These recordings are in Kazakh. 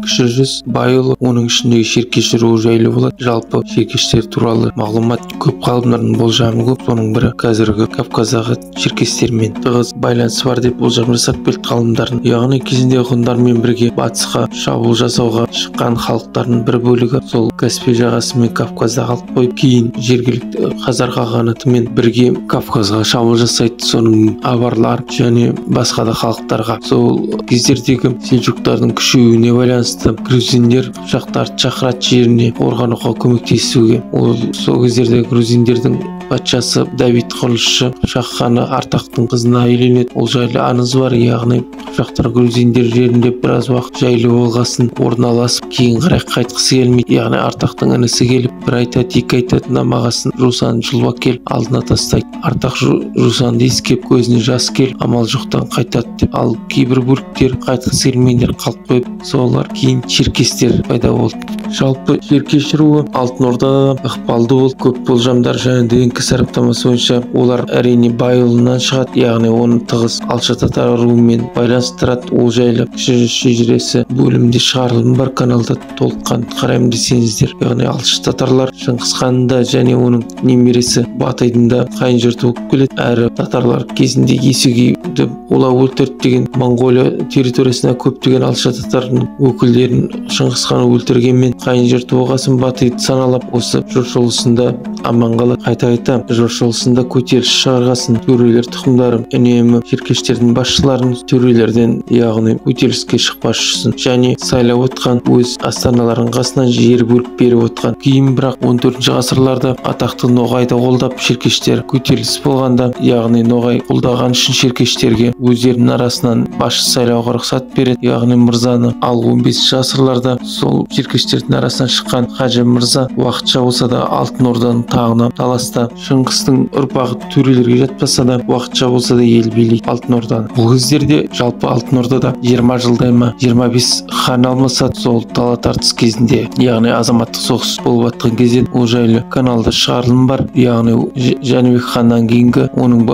Кіші жүз байұлы, оның ішіндегі шеркеш руы жайлы болады. Жалпы шеркештер туралы мағлұмат көп, ғалымдардың болжамы көп. Соның бірі қазіргі Кавказдағы шеркестермен тығыз байланысы бар деп болжам жасап келді ғалымдардың. Яғни кезінде ғұндармен бірге батысқа шабуыл жасауға шыққан халықтардың бір бөлігі сол Каспий жағасы мен Кавказда қалып қойып, кейін жергілікті Хазар қағанатымен бірге Кавказға шабуыл жасайды. Соның аварлар және басқа да халықтарға сол кездердегі селжуктардың күшеюіне байланысты грузиндер қыпшақтарды шақырады жеріне қорғануға көмектесуге. Ол сол кездерде грузиндердің патшасы Давид құрылысшы Қыпшақ ханы Артақтың қызына үйленеді. Ол жайлы аңыз бар. Яғни қыпшақтар грузиндер жерінде біраз уақыт жайлы болғасын орналасып, кейін қарай қайтқысы келмейді. Яғни Артақтың інісі келіп бір айтады, екі айтады, намағасын Жусаны жұлып келіп алдына тастайды. Артақ Жусанды иіскеп көзіне жас келіп амал жоқтан қайтады деп. Ал кейбір бөліктер қайтқысы келмейдер қалып қойып, солар кейін черкестер пайда болды. Жалпы черкеш руы Алтын Ордада ықпалды болып, көп болжамдар және ДНК сараптамасы бойынша олар әрине байұлынан шығады. Яғни оны тығыз Алша татар руымен байланыстырады. Ол жайлы Кіші жүз шежіресі бөлімде шығарылым бар, каналда толыққан қараймын десеңіздер. Яғни Алша татарлар Шыңғыс ханның және оның немересі Батайдың да қайын жұрты болып келеді. Әрі татарлар кезінде Есугейді олар өлтірді деген Монғолия территориясына көптеген Алша татардың өкілдерін Шыңғыс хан өлтіргенмен қайын жұрты болғасын Батайды саналап, осы жоршылысында аман қалады. Қайта жоршылысында көтеріліс шығарғасын төрелер тұқымдары үнемі черкештердің басшыларын төрелерден, яғни көтеріліске шықпас үшін және сайлап отқан, өз астаналарының қасынан жер бөліп беріп отқан. Кейін бірақ 14 ғасырларда атақты Ноғайды қолдап черкештер көтеріліс болғанда, яғни Ноғай қолдаған үшін черкештерге өздерінің арасынан басшы сайлауға рұқсат береді, яғни мырзаны. Ал 15 ғасырларда сол черкештердің арасынан шыққан Қажы мырза уақытша болса да Алтын Орданың тағына таласта. Шыңғыстың ұрпағы төрелерге жатпаса да уақытша болса да ел билейді Алтын Орданы. Бұл кездерде жалпы Алтын Ордада 20 жылдай ма 25 хан алмаса, сол тала тартыс кезінде, яғни азаматтық соғыс болып жатқан кезде ол жайлы каналда шығарылым бар. Яғни Жәнібек ханнан кейінгі оның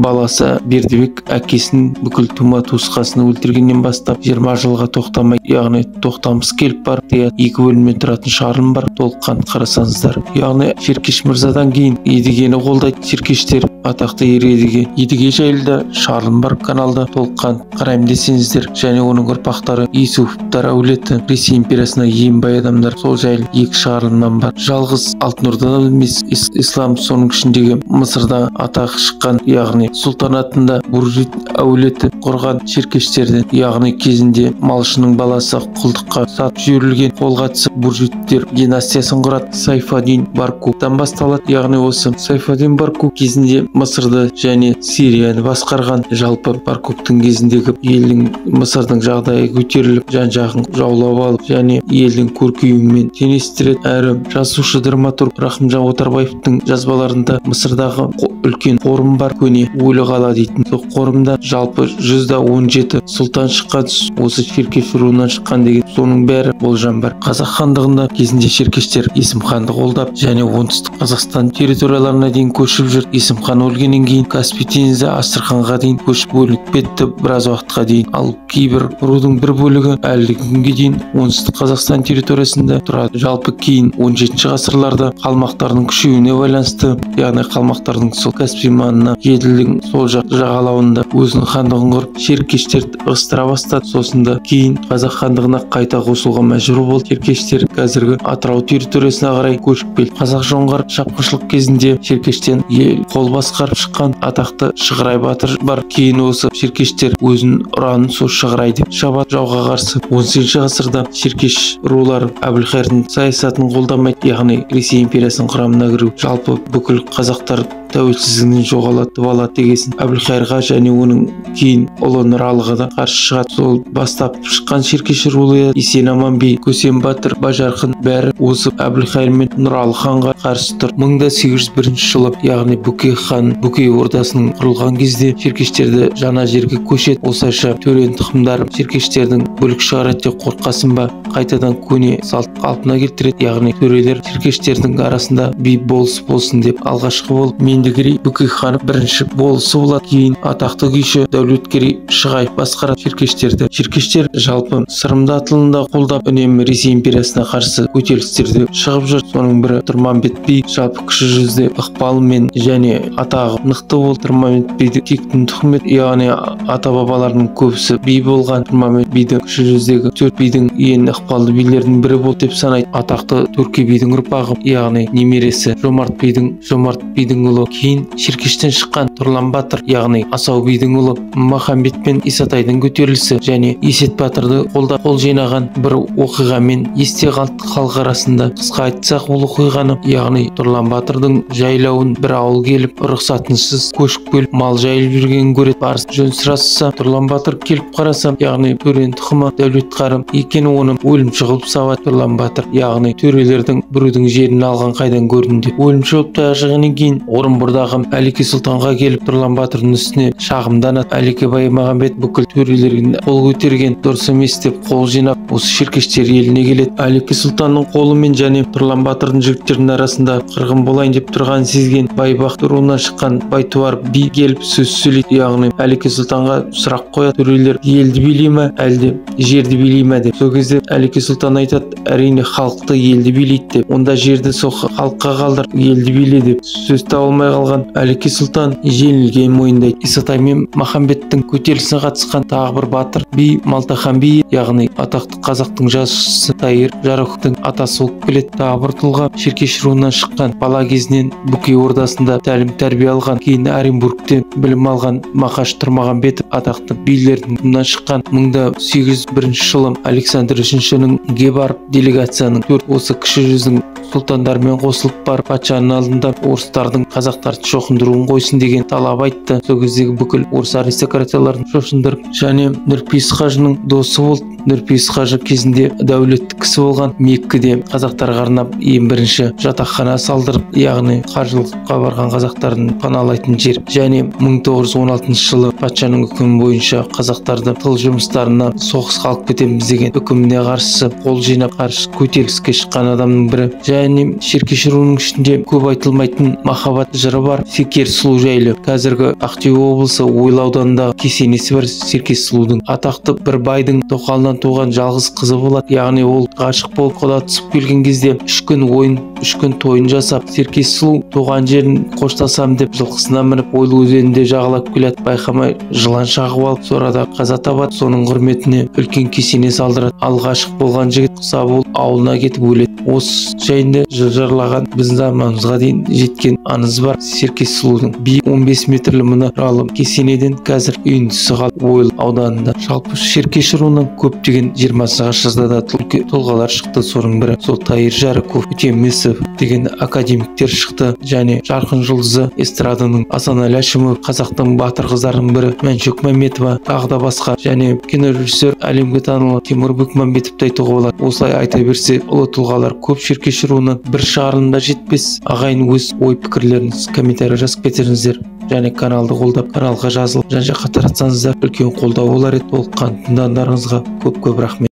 баласы Бердібек әкесінің бүкіл тума туысқасын өлтіргеннен бастап 20 жылға тоқтамай, яғни тоқтамыс келіп бар деген екі бөлімнен тұратын шығарылым бар. Толыққан қарасаңыздар. Яғни Черкеш мырзадан кейін Едігені қолдайды черкештер, атақты ер Едіге. Едіге жайлы да шығарылым бар каналда, толыққан қараймын десеңіздер. Және оның ұрпақтары Юсуповтар әулеті, Ресей империясына ең бай адамдар, сол жайлы екі шығарылымнан бар. Жалғыз Алтын Ордада емес, ислам соның ішіндегі Мысырда атағы шыққан, яғни сұлтанатында Буржит әулеті құрған черкештерден, яғни кезінде малшының баласы құлдыққа сатып жіберілген, қолға түсіп Буржиттер династиясын құрады. Сайфаддин Баркуктан басталады. Яғни осы Сайфаддин Баркук кезінде Мысырды және Сирияны басқарған. Жалпы Баркуктың кезіндегі елдің Мысырдың жағдайы көтеріліп, жан-жағын жаулап алып және елдің көркеюімен теңестіреді. Әрі жазушы драматург Рахымжан Отарбаевтың жазбаларында Мысырдағы үлкен қорым бар, көне өлі қала дейтін. Сол қорымда жалпы 117 сұлтан шыққан, осы черкеш руынан шыққан деген, соның бәрі болжам бар. Қазақ хандығында кезінде черкештер Есім ханды қолдап және оңтүстік Қазақстан территорияларына дейін көшіп жүр. Есім хан өлгеннен кейін Каспий теңізі Астраханға дейін көшіп бөлініп кетті біраз уақытқа дейін. Ал кейбір рудың бір бөлігі әлі күнге дейін оңтүстік Қазақстан территориясында тұрады. Жалпы кейін 17 ғасырларда қалмақтардың күшеюіне байланысты, яғни қалмақтардың сол Каспий маңына еділдің сол жағалауында өзінің хандығын құрып, черкештерді ығыстыра бастады. Сосында кейін қазақ хандығына қайта қосылуға мәжбүр болды. Черкештер қазіргі Атырау территориясына қарай көшіп келді. Қазақ жоңғар шапқыншылық кезінде черкештен ел қол басқарып шыққан атақты Шығырай батыр бар. Кейін осы черкештер өзінің ұранын сол Шығырай деп шабады жауға қарсы. 18 ғасырда черкеш рулары Әбілқайырдың саясатын қолдамайды, яғни Ресей империясының құрамына кіру. Жалпы бүкіл қазақтар тәуелсіздігінен жоғалатып алады дегесін Әбілқайырға және оның кейін ұлы Нұралыға да қарсы шығады. Сол бастап шыққан черкеш рулы Есенаман би, Көсем батыр, Бажарқын бәрі осы Әбілқайыр мен Нұралы ханға қарсы тұр. 1801 жылы, яғни Бөкей хан Бөкей ордасының құрылған кезде черкештерді жаңа жерге көшеді. Осылайша төрен тұқымдары черкештердің бүлік шығарады деп қорқасын ба, қайтадан көне салт қалпына келтіреді. Яғни төрелер черкештердің арасында би болыс болсын деп алғашқы болып мен Ендігерей Бөкейханов бірінші болысы болады. Кейін атақты күйші Дәулеткерей Шығаев басқарады шеркештерді. Шеркештер жалпы сырымды атылында қолдап үнемі Ресей империясына қарсы көтерілістерде шығып жүр. Соның бірі Тұрманбет би жалпы кіші жүзде ықпалымен және атағы мықты болды. Тұрманбет биді тектің тұқымы, яғни ата бабаларының көбісі би болған. Тұрманбет биді кіші жүздегі 4 бидің ең ықпалды билердің бірі болды деп санайды. Атақты Төрке бидің ұрпағы, яғни немересі Жомарт бидің ұлы. Кейін шеркештен шыққан Тұрлан батыр, яғни Асау бидің ұлы Махамбет пен Исатайдың көтерілісі және Есет батырды қол жинаған бір оқиғамен есте қалды халық арасында. Қысқа айтсақ, ол оқиғаны, яғни Тұрлан батырдың жайлауын бір ауыл келіп рұқсатынсыз көшіп келіп мал жайылып жүргенін көреді. Барыс жөн сұрасса, Тұрлан батыр келіп қараса, яғни төренің тұқымы Дәулетқарым екені оны өлімші қылып сабады. Тұрлан батыр, яғни төрелердің біреудің жерін алған қайдан көрдім деп өлімші қылып таяқшығаннан кейін Орынбордағы Әлеке сұлтанға келіп Тұрлан батырдың үстіне шағымданады. Әлеке Баймағамбет бүкіл төрелерге қол көтерген, дұрыс емес деп қол жинап осы шеркештер еліне келеді. Әлеке сұлтанның қолымен және Тұрлан батырдың жігіттерінің арасында қырғын болайын деп тұрғанын сезген Байбақты руынан шыққан Байтуар би келіп сөз сөйлейді. Яғни Әлеке сұлтанға сұрақ қояды: төрелер елді билей ме, әлде жерді билей ме деп. Сол кезде Әлеке сұлтан айтады: әрине халықты елді билейді деп. Онда жерді сол халыққа қалдыр, елді биле деп. Сөз таба алмай қалған Әлеке сұлтан жеңілгенін мойындайды. Исатай мен Махамбеттің көтерілісіне қатысқан тағы бір батыр би Малтахан би, яғни атақты қазақтың жазушысы Тайыр Жароковтың атасы болып келеді. Тағы бір тұлға шеркеш руынан шыққан, бала кезінен Бөкей ордасында тәлім-тәрбие алған, кейін Оренбургте білім алған Мақаш Тұрмағанбетов атақты билердің руынан шыққан. 1801 жылы Александр үшіншінің барып делегацияның 4 осы кіші жүздің сұлтандарымен қосылып барып патшаның алдында орыстардың қазақтарды шоқындыруын қойсын деген талап айтты. Сол кездегі бүкіл орыс аристократияларын шошындырып, және Нұрпейіс қажының досы болды. Нұрпейіс қажы кезінде дәулетті кісі болған. Меккеде қазақтарға арнап ең бірінші жатақхана салдырып, яғни қажылыққа барған қазақтардың паналайтын жер. Және 1916 жылы патшаның үкімі бойынша қазақтарды тыл жұмыстарына соғысқа алып кетеміз деген үкіміне қарсы қол жинап қарсы көтеріліске шыққан адамның бірі. Және шеркеш руының ішінде көп айтылмайтын махаббат жыры бар. Секер сұлу жайлы. Қазіргі Ақтөбе облысы Ойыл ауданындағы кесенесі бар. Серкеш сұлудың атақты бір байдың тоқалынан туған жалғыз қызы болады. Яғни ол ғашық болып құда түсіп келген кезде 3 күн ойын, 3 күн тойын жасап, Серкеш сұлу туған жерін қоштасам деп жылқысына мініп Ойыл өзенінде жағалап келеді. Байқамай жылан шағып алып сорада қаза табады. Соның құрметіне үлкен кесене салдырады. Ал ғашық болған жігіт құса болып ауылына кетіп өледі. Осы жайында жырлаған біздің заманымызға дейін жеткен аңыз бар. Серкеш сұлудың биік 15 метрлі мұнаралы кесенеден қазір үйіндісі қалып Ойыл ауданында. Жалпы шеркеш руынан көптеген 20 ғасырда да тұлғалар шықты. Соның бірі сол Тайыр Жароков, Өтемісов деген академиктер шықты. Және жарқын жұлдызы эстраданың Асанәлі Әшімов, қазақтың батыр қыздарының бірі Мәншүк Мәметова, тағы да басқа. Және кинорежиссер әлемге танылған Тимур Бекмамбетовті айтуға болады. Осылай айта берсе, ұлы тұлғалар көп. Шеркеш руынан бір шағырында жетпес. Ағайын, өз ой пікірлеріңіз комментарий жазып кетеріңіздер. Және каналды қолдап, каналға жазылып, жан-жаққа таратсаңыздар үлкен қолдау болар еді. Толыққан тыңдауларыңызға көп рахмет.